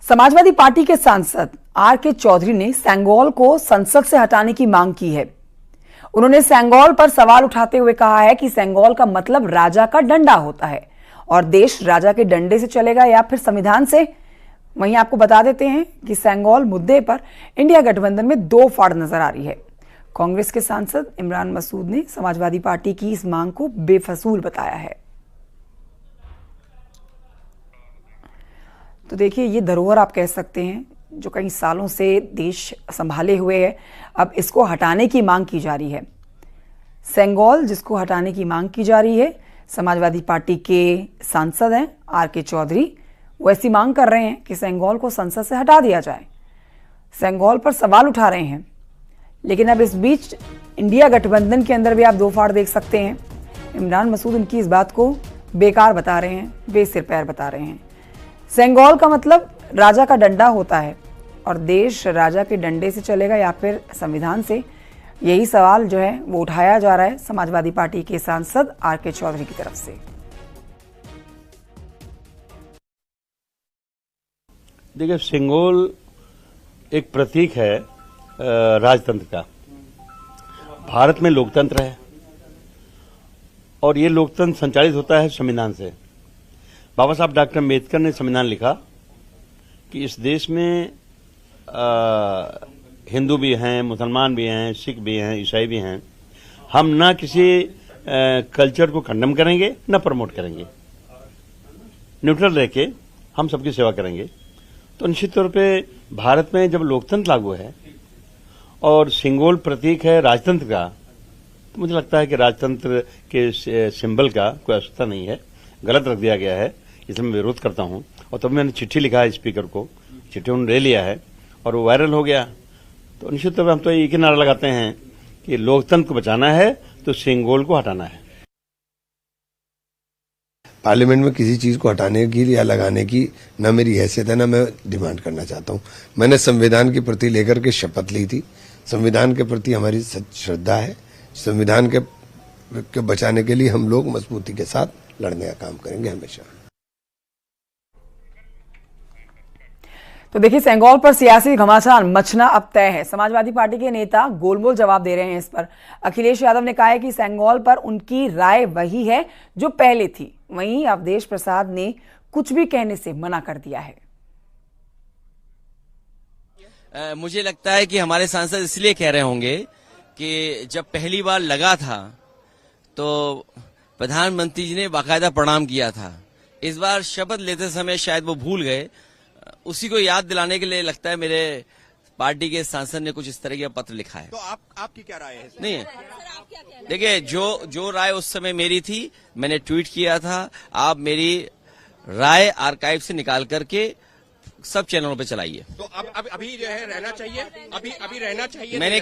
Samajwadi party के सांसद R K. Chaudhary ने सेंगोल को संसद से हटाने की मांग की है। उन्होंने सेंगोल पर सवाल उठाते हुए कहा है कि सेंगोल का मतलब राजा का डंडा होता है और देश राजा के डंडे से चलेगा या फिर संविधान से। वहीं आपको बता देते हैं कि सेंगोल मुद्दे पर इंडिया गठबंधन में दो फाड़ नजर आ रही है। कांग्रेस के सांसद इमरान मसूद ने समाजवादी पार्टी की इस मांग को बेफसूल बताया है। तो देखिए, ये धरोहर आप कह सकते हैं जो कई सालों से देश संभाले हुए है, अब इसको हटाने की मांग की जा रही है। सेंगोल जिसको हटाने की मांग की जा रही है, समाजवादी पार्टी के सांसद हैं आर.के. चौधरी, वो ऐसी मांग कर रहे हैं कि सेंगोल को संसद से हटा दिया जाए। सेंगोल पर सवाल उठा रहे हैं, लेकिन अब इस बीच इंडिया गठबंधन के अंदर भी आप दो फाड़ देख सकते हैं। इमरान मसूद उनकी इस बात को बेकार बता रहे हैं, बेसिर पैर बता रहे हैं। सेंगोल का मतलब राजा का डंडा होता है और देश राजा के डंडे से चलेगा या फिर संविधान से, यही सवाल जो है वो उठाया जा रहा है समाजवादी पार्टी के सांसद आर.के. चौधरी की तरफ से। देखिए, सेंगोल एक प्रतीक है राजतंत्र का। भारत में लोकतंत्र है और ये लोकतंत्र संचालित होता है संविधान से। बाबा साहब डॉक्टर अम्बेडकर ने संविधान लिखा कि इस देश में हिंदू भी हैं, मुसलमान भी हैं, सिख भी हैं, ईसाई भी हैं। हम ना किसी कल्चर को कंडेम करेंगे ना प्रमोट करेंगे, न्यूट्रल रह के हम सबकी सेवा करेंगे। तो निश्चित तौर पे भारत में जब लोकतंत्र लागू है और सेंगोल प्रतीक है राजतंत्र का, तो मुझे लगता है कि राजतंत्र के सिंबल का कोई आवश्यकता नहीं है, गलत रख दिया गया है, इसलिए मैं विरोध करता हूं। और तब मैंने चिट्ठी लिखा है स्पीकर को, चिट्ठी उन्होंने ले लिया है और वो वायरल हो गया। तो निश्चित तौर पर हम तो एक ही नारा लगाते हैं कि लोकतंत्र को बचाना है तो सेंगोल को हटाना है। पार्लियामेंट में किसी चीज को हटाने की या लगाने की न मेरी हैसियत है, न मैं डिमांड करना चाहता हूं। मैंने संविधान के प्रति लेकर के शपथ ली थी। संविधान के प्रति हमारी श्रद्धा है। संविधान के बचाने के लिए हम लोग मजबूती के साथ लड़ने का काम करेंगे हमेशा। तो देखिए, सेंगोल पर सियासी घमासान मचना अब तय है। समाजवादी पार्टी के नेता गोलमोल जवाब दे रहे हैं इस पर। अखिलेश यादव ने कहा है कि सेंगोल पर उनकी राय वही है जो पहले थी। वहीं अवधेश प्रसाद ने कुछ भी कहने से मना कर दिया है। मुझे लगता है कि हमारे सांसद इसलिए कह रहे होंगे कि जब पहली बार लगा था तो प्रधानमंत्री जी ने बाकायदा प्रणाम किया था। इस बार शपथ लेते समय शायद वो भूल गए। उसी को याद दिलाने के लिए लगता है मेरे पार्टी के सांसद ने कुछ इस तरह का पत्र लिखा है। तो आपकी क्या राय है? नहीं है, देखिए, जो राय उस समय मेरी थी मैंने ट्वीट किया था। आप मेरी राय आर्काइव से निकाल करके सब चैनलों पे चलाइए। तो अब अभी जो है रहना चाहिए, अभी रहना चाहिए। मैंने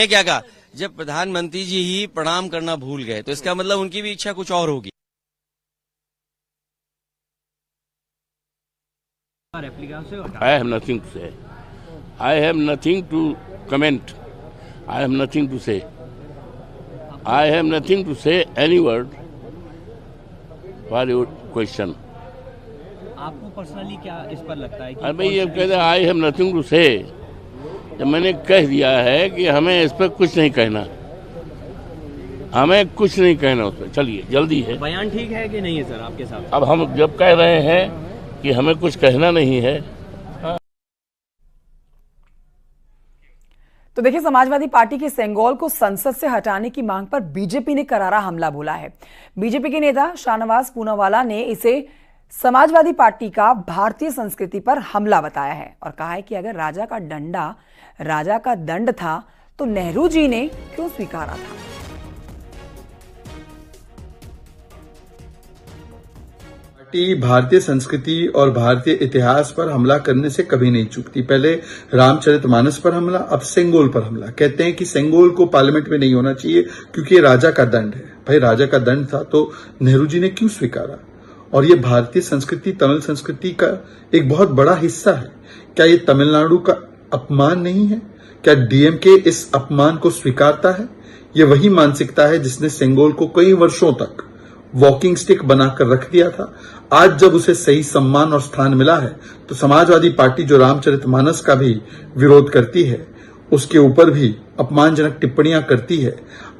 क्या कहा जब प्रधानमंत्री जी ही प्रणाम करना भूल गए तो इसका मतलब उनकी भी इच्छा कुछ और होगी। I have nothing to say. I have nothing to comment. I have nothing to say. I have nothing to say any word for your question. आपको पर्सनली क्या इस पर लगता है कि अरे भाई, ये कहते हैं I have nothing to say। जब मैंने कह दिया है कि हमें इस पर कुछ नहीं कहना, हमें कुछ नहीं कहना उस पर। चलिए, जल्दी है। बयान ठीक है कि नहीं है सर आपके साथ? अब हम जब कह रहे हैं कि हमें कुछ कहना नहीं है। तो देखिए, समाजवादी पार्टी के सेंगोल को संसद से हटाने की मांग पर बीजेपी ने करारा हमला बोला है। बीजेपी के नेता शाहनवाज पूनावाला ने इसे समाजवादी पार्टी का भारतीय संस्कृति पर हमला बताया है और कहा है कि अगर राजा का डंडा राजा का दंड था तो नेहरू जी ने क्यों स्वीकारा था। भारतीय संस्कृति और भारतीय इतिहास पर हमला करने से कभी नहीं चूकती। पहले रामचरितमानस पर हमला, अब सेंगोल पर हमला। कहते हैं कि सेंगोल को पार्लियामेंट में नहीं होना चाहिए क्योंकि ये राजा का दंड है। भाई, राजा का दंड था तो नेहरू जी ने क्यों स्वीकारा? और ये भारतीय संस्कृति, तमिल संस्कृति का एक बहुत बड़ा हिस्सा है। क्या ये तमिलनाडु का अपमान नहीं है? क्या डीएमके इस अपमान को स्वीकारता है? ये वही मानसिकता है जिसने सेंगोल को कई वर्षों तक वॉकिंग स्टिक बनाकर रख दिया था। आज जब उसे सही सम्मान और स्थान मिला है तो समाजवादी पार्टी जो रामचरितमानस का भी विरोध करती है, उसके ऊपर भी अपमानजनक टिप्पणियां करती है।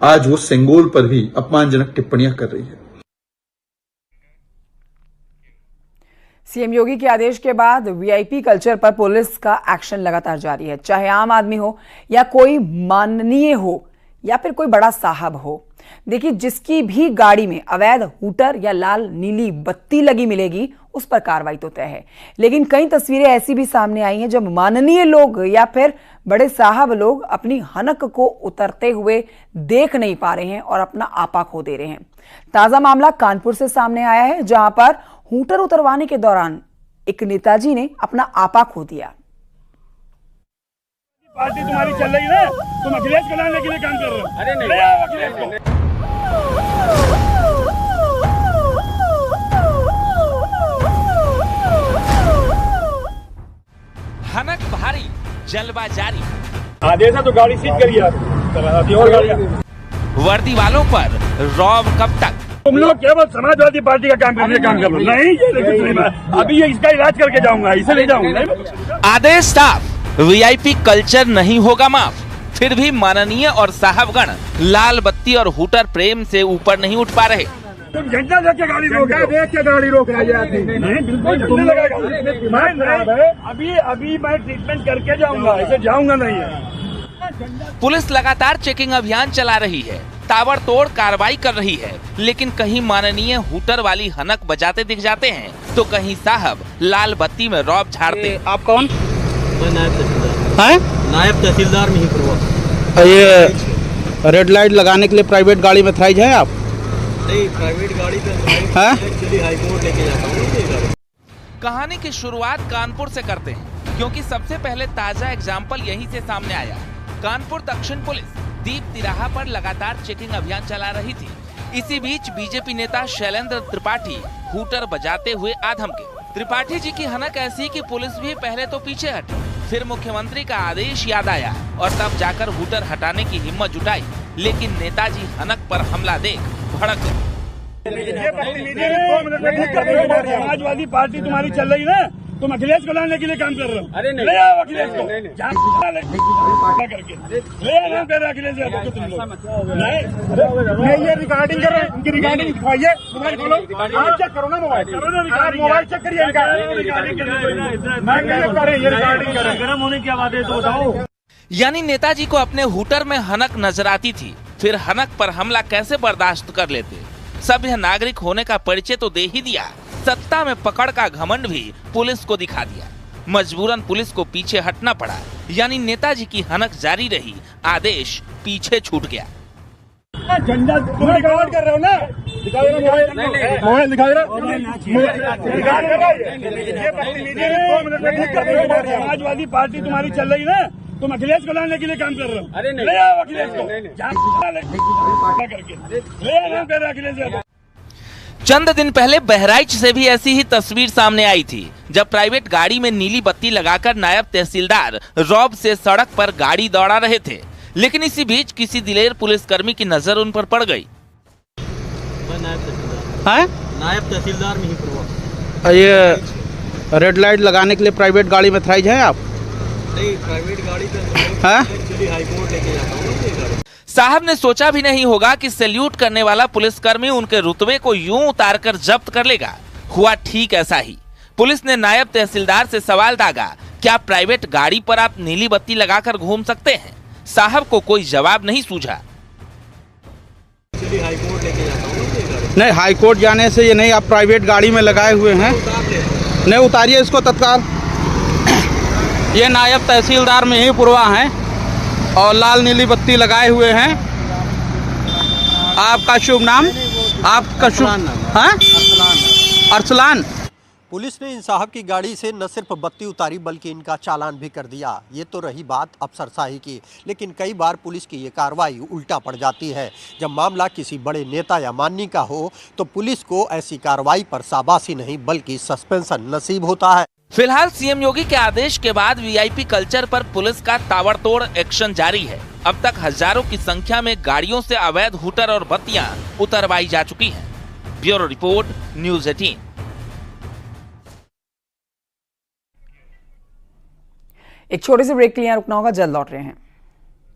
आज वो सेंगोल पर भी अपमानजनक टिप्पणियां कर रही है। सीएम योगी के आदेश के बाद वीआईपी कल्चर पर पुलिस का एक्शन लगातार जारी है, चाहे आम आदमी हो या कोई माननीय हो या फिर कोई बड़ा साहब हो। देखिए, जिसकी भी गाड़ी में अवैध हूटर या लाल नीली बत्ती लगी मिलेगी उस पर कार्रवाई तो तय है। लेकिन कई तस्वीरें ऐसी भी सामने आई हैं जब माननीय लोग या फिर बड़े साहब लोग अपनी हनक को उतरते हुए देख नहीं पा रहे हैं और अपना आपा खो दे रहे हैं। ताजा मामला कानपुर से सामने आया है, जहां पर हूटर उतरवाने के दौरान एक नेताजी ने अपना आपा खो दिया। पार्टी तुम्हारी चल रही है, तुम अखिलेश को लाने के लिए काम कर रहे हो। अरे नहीं, ले आओ अखिलेश को। हनक भारी, जलवा जारी। आदेश है तो गाड़ी सीट करिए आप। और गाड़ी वर्दी वालों पर रौब कब तक? तुम लोग केवल समाजवादी पार्टी का काम करने काम कर लो। नहीं, ये देखो अभी ये इसका इलाज करके जाऊंगा, इसे ले जाऊंगा। आदेश साफ, वीआईपी कल्चर नहीं होगा माफ। फिर भी माननीय और साहबगण लाल बत्ती और हूटर प्रेम से ऊपर नहीं उठ पा रहे। तुम झंडा देख के गाड़ी रोक रहा है। नहीं, बिल्कुल तुम अभी मैं ट्रीटमेंट करके जाऊंगा, इसे जाऊंगा नहीं है। पुलिस लगातार चेकिंग अभियान चला रही है, ताबड़तोड़ कार्रवाई कर रही है, लेकिन कहीं माननीय हूटर वाली हनक बजाते दिख जाते हैं तो कहीं साहब लाल बत्ती में रौब झाड़ते। आप कौन? नायब तहसीलदार मिहींपुरवा। ये रेड लाइट लगाने के लिए प्राइवेट गाड़ी में थराइज है आप? नहीं, प्राइवेट गाड़ी पे एक्चुअली हाई कोर्ट लेके जाता हूँ। कहानी की शुरुआत कानपुर से करते हैं, क्योंकि सबसे पहले ताजा एग्जाम्पल यहीं से सामने आया। कानपुर दक्षिण पुलिस दीप तिराहा पर लगातार चेकिंग अभियान चला रही थी। इसी बीच बीजेपी नेता शैलेंद्र त्रिपाठी हूटर बजाते हुए आधमके। त्रिपाठी जी की हनक ऐसी कि पुलिस भी पहले तो पीछे हटी, फिर मुख्यमंत्री का आदेश याद आया और तब जाकर हूटर हटाने की हिम्मत जुटाई, लेकिन नेताजी हनक पर हमला देख भड़क गए। समाजवादी पार्टी तुम्हारी चल रही है, तुम अखिलेश को लाने के लिए काम कर रहे हो। अरे नहीं, ले आओ अखिलेश को। ले आओ कर अखिलेश को तुम लोग। नहीं, ये रिकॉर्डिंग कर रहे हैं, उनकी रिकॉर्डिंग दिखाइए। मोबाइल खोलो, आप चेक करो ना, मोबाइल चेक करिए। गर्म होने की आवाज है तो बताओ। यानी नेताजी को अपने हूटर में हनक नजर आती थी, फिर हनक पर हमला कैसे बर्दाश्त कर लेते। सभ्य नागरिक होने का परिचय तो दे ही दिया, सत्ता में पकड़ का घमंड भी पुलिस को दिखा दिया। मजबूरन पुलिस को पीछे हटना पड़ा, यानी नेताजी की हनक जारी रही, आदेश पीछे छूट गया। झंडा तुम रिकॉर्ड कर रहे हो ना, मोबाइल दिखा रहा। समाजवादी पार्टी तुम्हारी चल रही है, तुम अखिलेश को लाने के लिए काम कर रहे हो। अरे नहीं, ले आओ अखिलेश को। ले आओ कर अखिलेश। चंद दिन पहले बहराइच से भी ऐसी ही तस्वीर सामने आई थी, जब प्राइवेट गाड़ी में नीली बत्ती लगाकर नायब तहसीलदार रौब से सड़क पर गाड़ी दौड़ा रहे थे। लेकिन इसी बीच किसी दिलेर पुलिसकर्मी की नजर उन पर पड़ गई। नायब तहसीलदार मिहींपुरवा। ये रेड लाइट लगाने के लिए प्राइवेट गाड़ी में थराइज है आप? नहीं, प्राइवेट गाड़ी पे एक्चुअली हाई कोर्ट लेके जाता हूँ। साहब ने सोचा भी नहीं होगा कि सैल्यूट करने वाला पुलिसकर्मी उनके रुतबे को यूं उतारकर जब्त कर लेगा। हुआ ठीक ऐसा ही। पुलिस ने नायब तहसीलदार से सवाल दागा, क्या प्राइवेट गाड़ी पर आप नीली बत्ती लगाकर घूम सकते हैं? साहब को कोई जवाब नहीं सूझा। हाई कोर्ट लेके जाता हूँ। नहीं, हाई कोर्ट जाने से ये नहीं, आप प्राइवेट गाड़ी में लगाए हुए हैं। नहीं, उतारिए इसको तत्काल। ये नायब तहसीलदार मिहींपुरवा हैं और लाल नीली बत्ती लगाए हुए हैं। आपका शुभ नाम? आपका शुभ नाम? अरसलान। पुलिस ने इन साहब की गाड़ी से न सिर्फ बत्ती उतारी बल्कि इनका चालान भी कर दिया। ये तो रही बात अफसरशाही की, लेकिन कई बार पुलिस की ये कार्रवाई उल्टा पड़ जाती है। जब मामला किसी बड़े नेता या माननीय का हो तो पुलिस को ऐसी कार्रवाई पर शाबाशी नहीं बल्कि सस्पेंशन नसीब होता है। फिलहाल सीएम योगी के आदेश के बाद वीआईपी कल्चर पर पुलिस का ताबड़तोड़ एक्शन जारी है। अब तक हजारों की संख्या में गाड़ियों से अवैध हूटर और बत्तियां उतरवाई जा चुकी हैं। Bureau report, news 18। एक छोटे से ब्रेक के लिए यहाँ रुकना होगा, जल्द लौट रहे हैं।